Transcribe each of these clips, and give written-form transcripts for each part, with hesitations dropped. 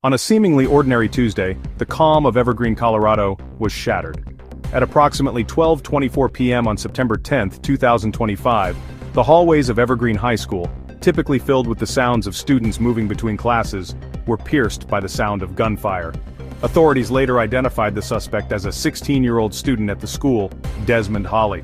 On a seemingly ordinary Tuesday, the calm of Evergreen, Colorado, was shattered. At approximately 12:24 p.m. on September 10, 2025, the hallways of Evergreen High School, typically filled with the sounds of students moving between classes, were pierced by the sound of gunfire. Authorities later identified the suspect as a 16-year-old student at the school, Desmond Holly.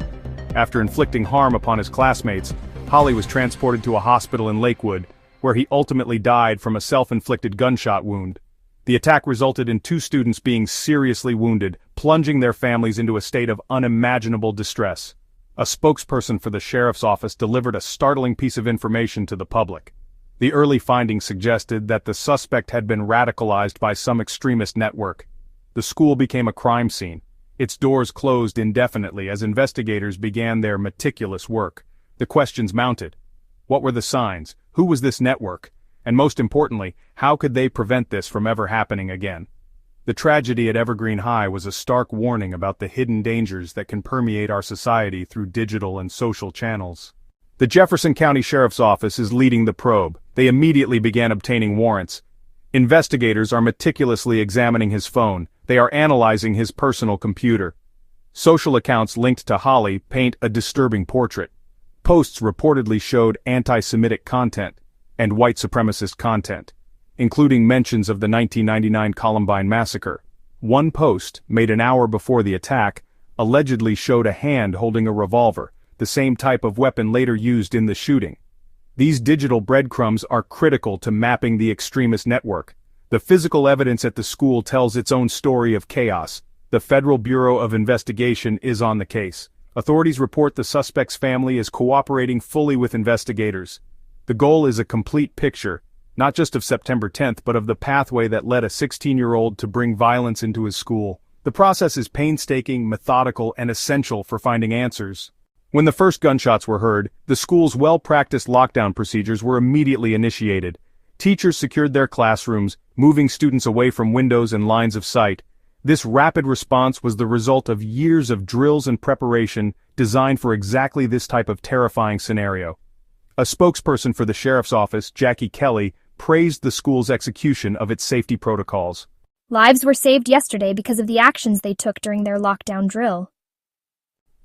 After inflicting harm upon his classmates, Holly was transported to a hospital in Lakewood, where he ultimately died from a self-inflicted gunshot wound. The attack resulted in 2 students being seriously wounded, plunging their families into a state of unimaginable distress. A spokesperson for the sheriff's office delivered a startling piece of information to the public. The early findings suggested that the suspect had been radicalized by some extremist network. The school became a crime scene. Its doors closed indefinitely as investigators began their meticulous work. The questions mounted. What were the signs? Who was this network? And most importantly, how could they prevent this from ever happening again? The tragedy at Evergreen High was a stark warning about the hidden dangers that can permeate our society through digital and social channels. The Jefferson County Sheriff's Office is leading the probe. They immediately began obtaining warrants. Investigators are meticulously examining his phone. They are analyzing his personal computer. Social accounts linked to Holly paint a disturbing portrait. Posts reportedly showed anti-Semitic content and white supremacist content, including mentions of the 1999 Columbine massacre. One post, made an hour before the attack, allegedly showed a hand holding a revolver, the same type of weapon later used in the shooting. These digital breadcrumbs are critical to mapping the extremist network. The physical evidence at the school tells its own story of chaos. The Federal Bureau of Investigation is on the case. Authorities report the suspect's family is cooperating fully with investigators. The goal is a complete picture, not just of September 10th, but of the pathway that led a 16-year-old to bring violence into his school. The process is painstaking, methodical, and essential for finding answers. When the first gunshots were heard, the school's well-practiced lockdown procedures were immediately initiated. Teachers secured their classrooms, moving students away from windows and lines of sight. This rapid response was the result of years of drills and preparation designed for exactly this type of terrifying scenario. A spokesperson for the sheriff's office, Jackie Kelly, praised the school's execution of its safety protocols. Lives were saved yesterday because of the actions they took during their lockdown drill.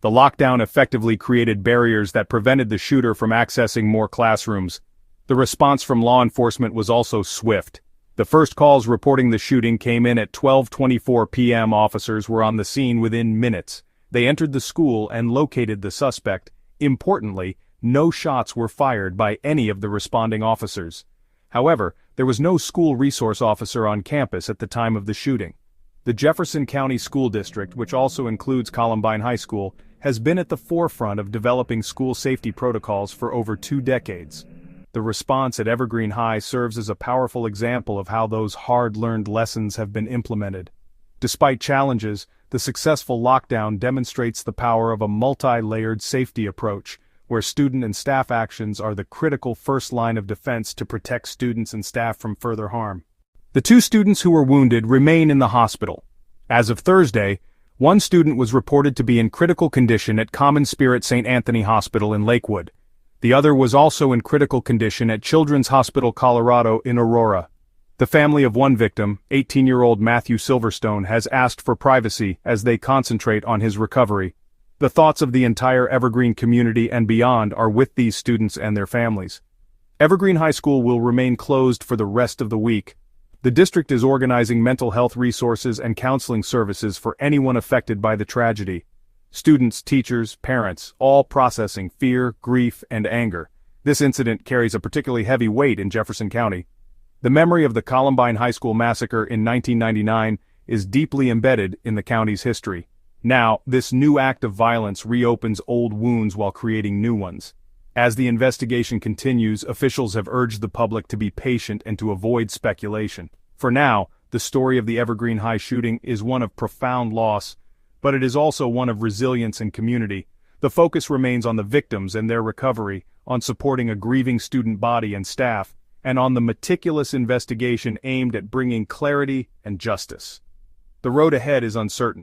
The lockdown effectively created barriers that prevented the shooter from accessing more classrooms. The response from law enforcement was also swift. The first calls reporting the shooting came in at 12:24 p.m. Officers were on the scene within minutes. They entered the school and located the suspect. Importantly, no shots were fired by any of the responding officers. However, there was no school resource officer on campus at the time of the shooting. The Jefferson County School District, which also includes Columbine High School, has been at the forefront of developing school safety protocols for over 2 decades. The response at Evergreen High serves as a powerful example of how those hard-learned lessons have been implemented. Despite challenges, the successful lockdown demonstrates the power of a multi-layered safety approach, where student and staff actions are the critical first line of defense to protect students and staff from further harm. The 2 students who were wounded remain in the hospital. As of Thursday, one student was reported to be in critical condition at Common Spirit St. Anthony Hospital in Lakewood. The other was also in critical condition at Children's Hospital Colorado in Aurora. The family of one victim, 18-year-old Matthew Silverstone, has asked for privacy as they concentrate on his recovery. The thoughts of the entire Evergreen community and beyond are with these students and their families. Evergreen High School will remain closed for the rest of the week. The district is organizing mental health resources and counseling services for anyone affected by the tragedy. Students, teachers, parents, all processing fear, grief, and anger. This incident carries a particularly heavy weight in Jefferson County. The memory of the Columbine High School massacre in 1999 is deeply embedded in the county's history. Now, this new act of violence reopens old wounds while creating new ones. As the investigation continues, officials have urged the public to be patient and to avoid speculation. For now, the story of the Evergreen High shooting is one of profound loss, but it is also one of resilience and community. The focus remains on the victims and their recovery, on supporting a grieving student body and staff, and on the meticulous investigation aimed at bringing clarity and justice. The road ahead is uncertain.